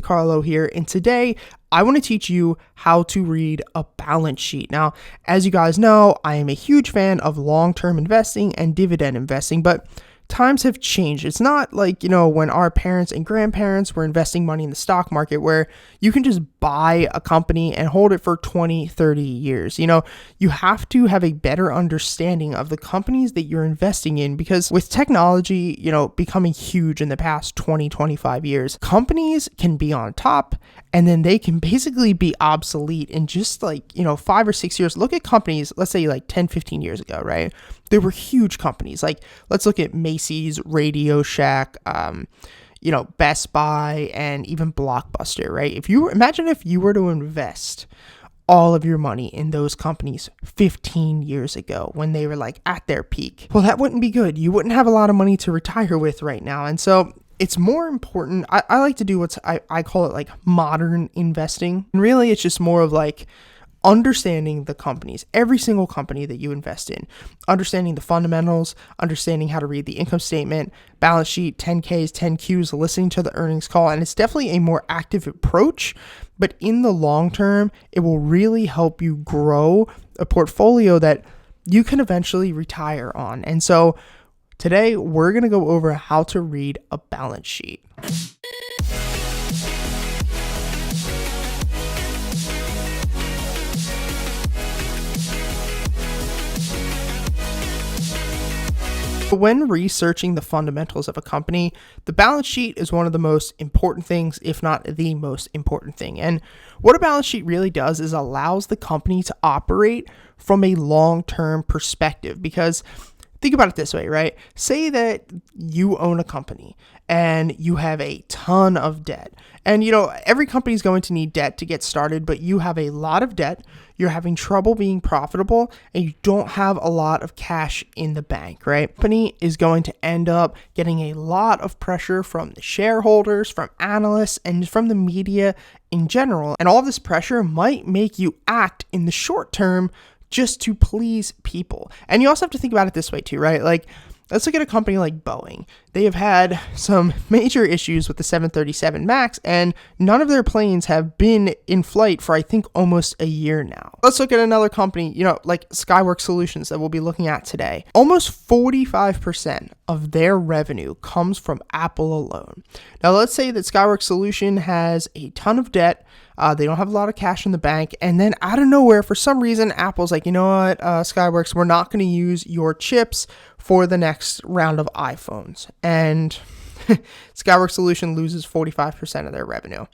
Carlo here, and today I want to teach you how to read a balance sheet. Now, as you guys know, I am a huge fan of long-term investing and dividend investing, but times have changed. It's not like, when our parents and grandparents were investing money in the stock market where you can just buy a company and hold it for 20, 30 years. You have to have a better understanding of the companies that you're investing in, because with technology, becoming huge in the past 20, 25 years, companies can be on top and then they can basically be obsolete in just 5 or 6 years. Look at companies, let's say 10, 15 years ago, right? They were huge companies. Let's look at Macy's, Radio Shack, Best Buy, and even Blockbuster, right? Imagine if you were to invest all of your money in those companies 15 years ago when they were at their peak. Well, that wouldn't be good. You wouldn't have a lot of money to retire with right now. And so it's more important. I like to do I call it modern investing. And really, it's just more of understanding the companies, every single company that you invest in, understanding the fundamentals, understanding how to read the income statement, balance sheet, 10Ks, 10Qs, listening to the earnings call. And it's definitely a more active approach, but in the long term, it will really help you grow a portfolio that you can eventually retire on. And so today we're going to go over how to read a balance sheet. When researching the fundamentals of a company, the balance sheet is one of the most important things, if not the most important thing. And what a balance sheet really does is allows the company to operate from a long-term perspective. Because think about it this way, right? Say that you own a company and you have a ton of debt. And, every company is going to need debt to get started, but you have a lot of debt, you're having trouble being profitable, and you don't have a lot of cash in the bank, right? Company is going to end up getting a lot of pressure from the shareholders, from analysts, and from the media in general. And all of this pressure might make you act in the short term just to please people. And you also have to think about it this way too, right? Let's look at a company like Boeing. They have had some major issues with the 737 MAX, and none of their planes have been in flight for, I think, almost a year now. Let's look at another company, like Skyworks Solutions that we'll be looking at today. Almost 45% of their revenue comes from Apple alone. Now, let's say that Skyworks Solution has a ton of debt. They don't have a lot of cash in the bank. And then out of nowhere, for some reason, Apple's like, Skyworks, we're not going to use your chips for the next round of iPhones. And Skyworks Solution loses 45% of their revenue.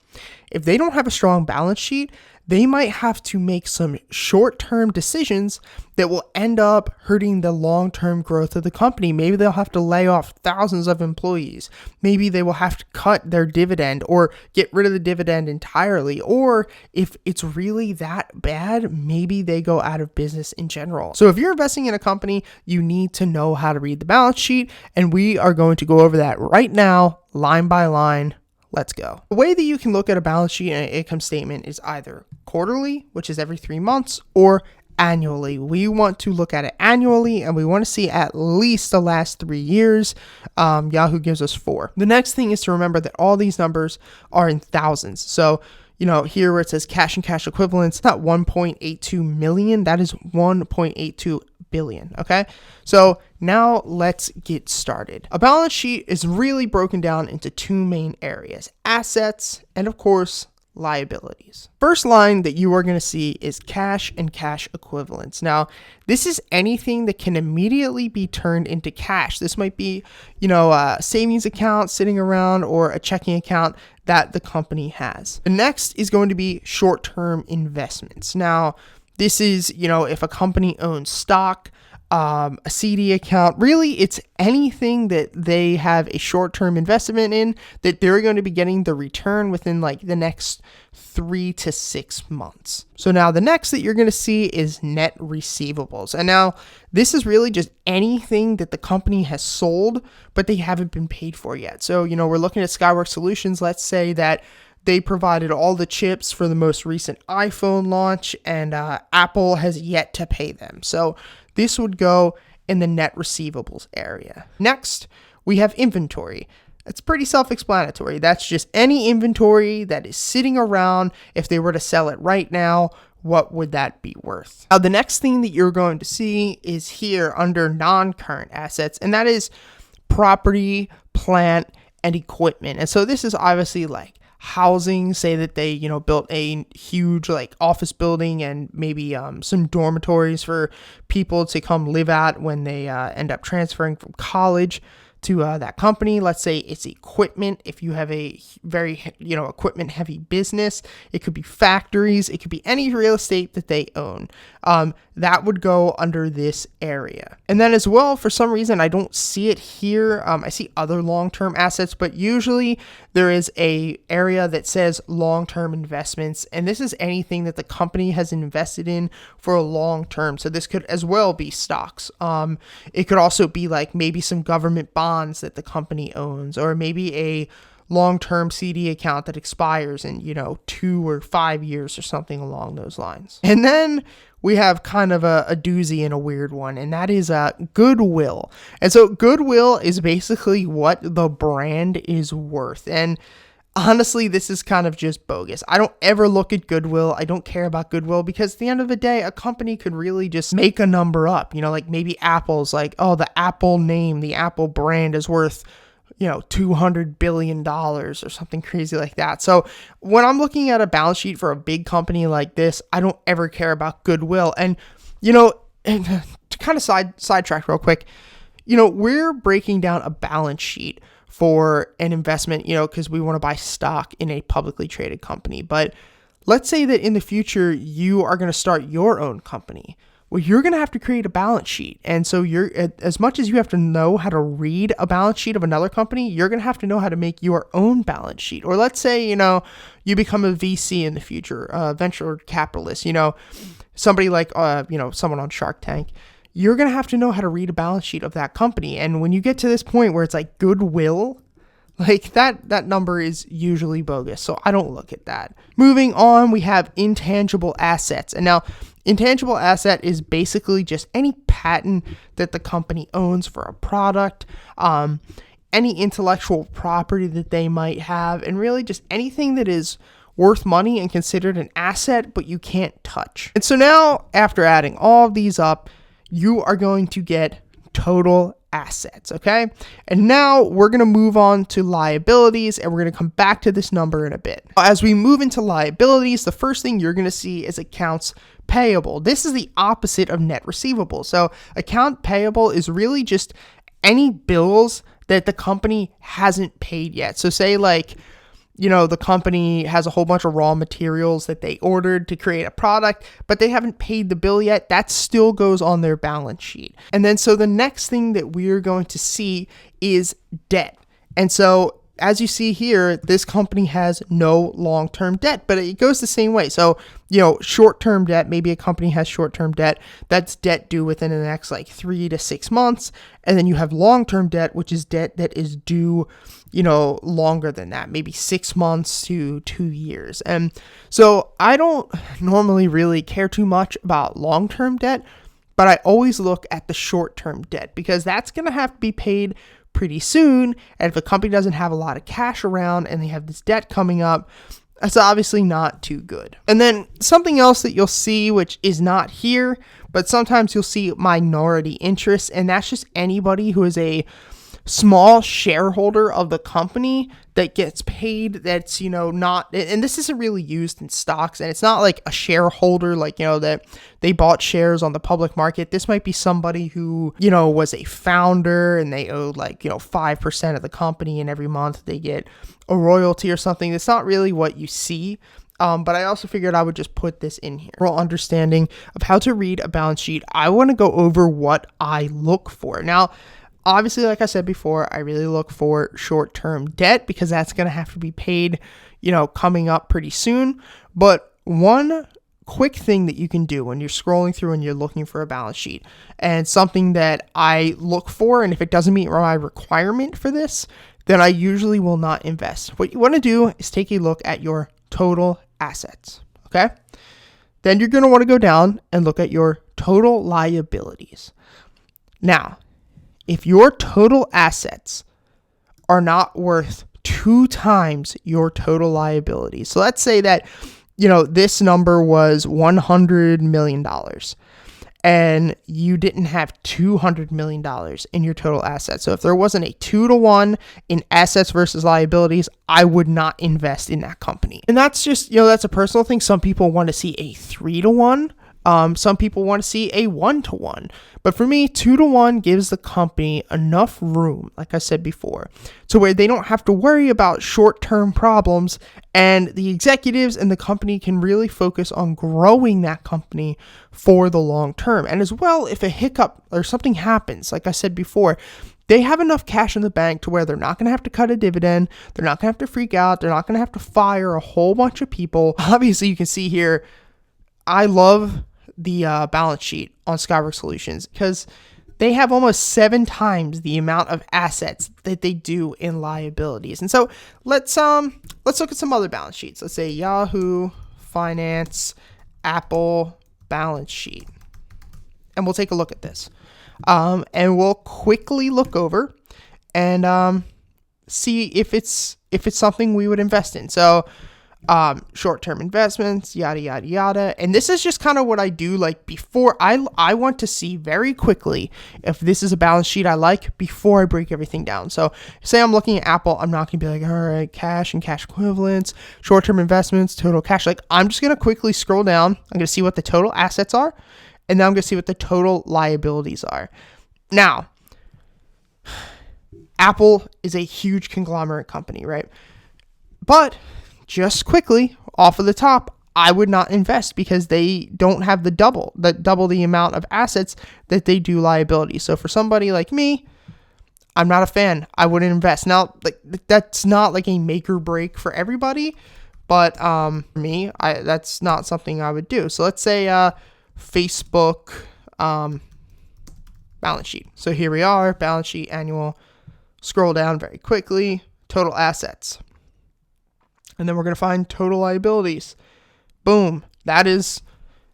If they don't have a strong balance sheet, they might have to make some short-term decisions that will end up hurting the long-term growth of the company. Maybe they'll have to lay off thousands of employees. Maybe they will have to cut their dividend or get rid of the dividend entirely. Or if it's really that bad, maybe they go out of business in general. So if you're investing in a company, you need to know how to read the balance sheet. And we are going to go over that right now, line by line. Let's go. The way that you can look at a balance sheet and an income statement is either quarterly, which is every 3 months, or annually. We want to look at it annually, and we want to see at least the last 3 years. Yahoo gives us 4. The next thing is to remember that all these numbers are in thousands. So, here where it says cash and cash equivalents, not 1.82 million, that is 1.82 billion. Okay. So now let's get started. A balance sheet is really broken down into 2 main areas: assets and, of course, liabilities. First line that you are going to see is cash and cash equivalents. Now, this is anything that can immediately be turned into cash. This might be, a savings account sitting around or a checking account that the company has. The next is going to be short-term investments. Now, this is, if a company owns stock, a CD account, really it's anything that they have a short-term investment in that they're going to be getting the return within the next 3 to 6 months. So now the next that you're going to see is net receivables. And now this is really just anything that the company has sold, but they haven't been paid for yet. So, we're looking at Skyworks Solutions. Let's say that they provided all the chips for the most recent iPhone launch, and Apple has yet to pay them. So this would go in the net receivables area. Next, we have inventory. It's pretty self-explanatory. That's just any inventory that is sitting around. If they were to sell it right now, what would that be worth? Now, the next thing that you're going to see is here under non-current assets, and that is property, plant, and equipment. And so this is obviously like housing. Say that they, built a huge like office building and maybe some dormitories for people to come live at when they end up transferring from college to that company. Let's say it's equipment. If you have a very, equipment heavy business, it could be factories, it could be any real estate that they own. That would go under this area. And then as well, for some reason, I don't see it here. I see other long-term assets, but usually there is a area that says long-term investments. And this is anything that the company has invested in for a long term. So this could as well be stocks. It could also be like maybe some government bonds that the company owns, or maybe a long-term CD account that expires in, 2 or 5 years or something along those lines. And then we have kind of a doozy and a weird one, and that is goodwill. And so goodwill is basically what the brand is worth. And honestly, this is kind of just bogus. I don't ever look at goodwill. I don't care about goodwill because at the end of the day, a company could really just make a number up. Like maybe Apple's like, oh, the Apple name, the Apple brand is worth $200 billion or something crazy like that. So when I'm looking at a balance sheet for a big company like this, I don't ever care about goodwill. And, and to kind of sidetrack real quick, we're breaking down a balance sheet for an investment, because we want to buy stock in a publicly traded company. But let's say that in the future, you are going to start your own company. Well, you're going to have to create a balance sheet. And so as much as you have to know how to read a balance sheet of another company, you're going to have to know how to make your own balance sheet. Or let's say, you become a VC in the future, venture capitalist, somebody like, someone on Shark Tank. You're going to have to know how to read a balance sheet of that company. And when you get to this point where it's like goodwill, like that number is usually bogus. So I don't look at that. Moving on, we have intangible assets. And now intangible asset is basically just any patent that the company owns for a product, any intellectual property that they might have, and really just anything that is worth money and considered an asset, but you can't touch. And so now, after adding all of these up, you are going to get total assets, okay? And now we're going to move on to liabilities, and we're going to come back to this number in a bit. As we move into liabilities, the first thing you're going to see is accounts payable. This is the opposite of net receivable. So account payable is really just any bills that the company hasn't paid yet. So say like, the company has a whole bunch of raw materials that they ordered to create a product, but they haven't paid the bill yet. That still goes on their balance sheet. And then so the next thing that we're going to see is debt. And so as you see here, this company has no long-term debt, but it goes the same way. So, short-term debt, maybe a company has short-term debt, that's debt due within the next 3 to 6 months. And then you have long-term debt, which is debt that is due, longer than that, maybe 6 months to 2 years. And so I don't normally really care too much about long-term debt, but I always look at the short-term debt because that's going to have to be paid pretty soon. And if a company doesn't have a lot of cash around and they have this debt coming up, that's obviously not too good. And then something else that you'll see, which is not here, but sometimes you'll see minority interest, and that's just anybody who is a small shareholder of the company that gets paid that's, not, and this isn't really used in stocks, and it's not like a shareholder, that they bought shares on the public market. This might be somebody who, was a founder and they owed 5% of the company, and every month they get a royalty or something. That's not really what you see. But I also figured I would just put this in here. For understanding of how to read a balance sheet, I want to go over what I look for. Now, obviously, like I said before, I really look for short-term debt because that's going to have to be paid, coming up pretty soon. But one quick thing that you can do when you're scrolling through and you're looking for a balance sheet, and something that I look for, and if it doesn't meet my requirement for this, then I usually will not invest. What you want to do is take a look at your total assets, okay? Then you're going to want to go down and look at your total liabilities. Now, if your total assets are not worth 2 times your total liabilities. So let's say that, this number was $100 million and you didn't have $200 million in your total assets. So if there wasn't a 2-to-1 in assets versus liabilities, I would not invest in that company. And that's just, that's a personal thing. Some people want to see a 3-to-1. Some people want to see a 1-to-1. But for me, 2-to-1 gives the company enough room, like I said before, to where they don't have to worry about short-term problems, and the executives and the company can really focus on growing that company for the long term. And as well, if a hiccup or something happens, like I said before, they have enough cash in the bank to where they're not going to have to cut a dividend. They're not going to have to freak out. They're not going to have to fire a whole bunch of people. Obviously, you can see here, I love the balance sheet on Skyworks Solutions because they have almost 7 times the amount of assets that they do in liabilities. And so let's look at some other balance sheets. Let's say Yahoo Finance, Apple balance sheet, and we'll take a look at this. And we'll quickly look over and see if it's something we would invest in. So short-term investments, yada, yada, yada. And this is just kind of what I do. Like before, I want to see very quickly if this is a balance sheet I like before I break everything down. So say I'm looking at Apple, I'm not going to be like, all right, cash and cash equivalents, short-term investments, total cash. Like I'm just going to quickly scroll down. I'm going to see what the total assets are. And then I'm going to see what the total liabilities are. Now, Apple is a huge conglomerate company, right? But just quickly off of the top, I would not invest because they don't have the double the amount of assets that they do liabilities. So for somebody like me, I'm not a fan. I wouldn't invest. Now, like that's not like a make or break for everybody, but for me, that's not something I would do. So let's say Facebook balance sheet. So here we are, balance sheet annual. Scroll down very quickly, total assets. And then we're going to find total liabilities. Boom. That is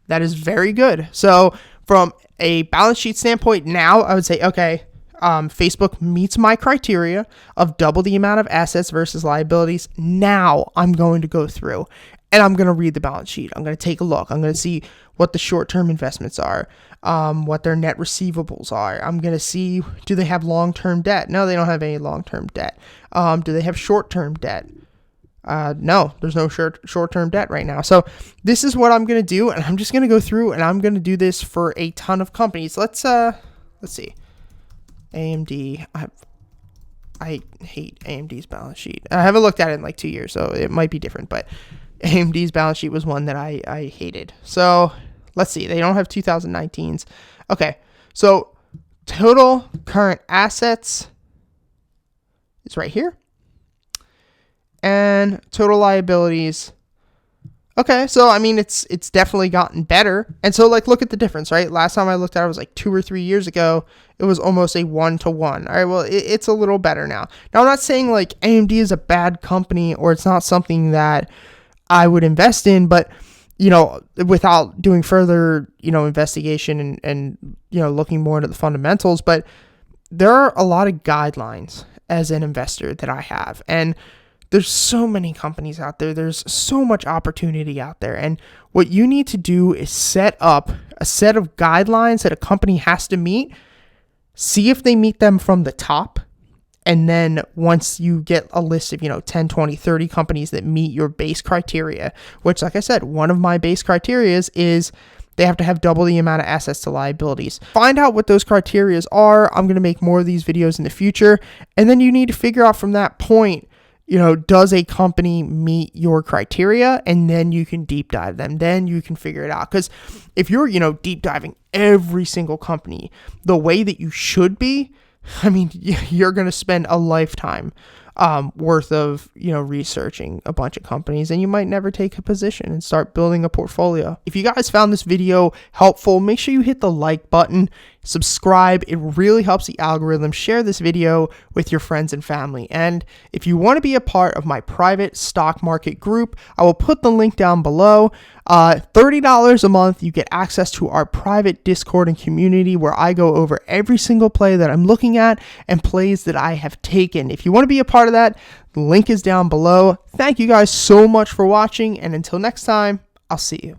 very good. So from a balance sheet standpoint, now I would say, okay, Facebook meets my criteria of double the amount of assets versus liabilities. Now I'm going to go through and I'm going to read the balance sheet. I'm going to take a look. I'm going to see what the short-term investments are, what their net receivables are. I'm going to see, do they have long-term debt? No, they don't have any long-term debt. Do they have short-term debt? No, there's no short-term debt right now. So this is what I'm going to do. And I'm just going to go through and I'm going to do this for a ton of companies. Let's see. AMD. I hate AMD's balance sheet. I haven't looked at it in like 2 years, so it might be different, but AMD's balance sheet was one that I hated. So let's see. They don't have 2019s. Okay. So total current assets is right here. And total liabilities. Okay, so I mean it's definitely gotten better. And so like look at the difference, right? Last time I looked at it was like 2 or 3 years ago. It was almost a 1-to-1. All right, well it's a little better now. Now I'm not saying like AMD is a bad company or it's not something that I would invest in, but without doing further, investigation and looking more into the fundamentals, but there are a lot of guidelines as an investor that I have. And there's so many companies out there. There's so much opportunity out there. And what you need to do is set up a set of guidelines that a company has to meet. See if they meet them from the top. And then once you get a list of, 10, 20, 30 companies that meet your base criteria, which, like I said, one of my base criteria is they have to have double the amount of assets to liabilities. Find out what those criteria are. I'm going to make more of these videos in the future. And then you need to figure out from that point, does a company meet your criteria? And then you can deep dive them. Then you can figure it out. Because if you're, deep diving every single company the way that you should be, I mean, you're going to spend a lifetime worth of, researching a bunch of companies, and you might never take a position and start building a portfolio. If you guys found this video helpful, make sure you hit the like button, subscribe. It really helps the algorithm. Share this video with your friends and family. And if you want to be a part of my private stock market group, I will put the link down below. $30 a month, you get access to our private Discord and community where I go over every single play that I'm looking at and plays that I have taken. If you want to be a part of that, the link is down below. Thank you guys so much for watching, and until next time, I'll see you.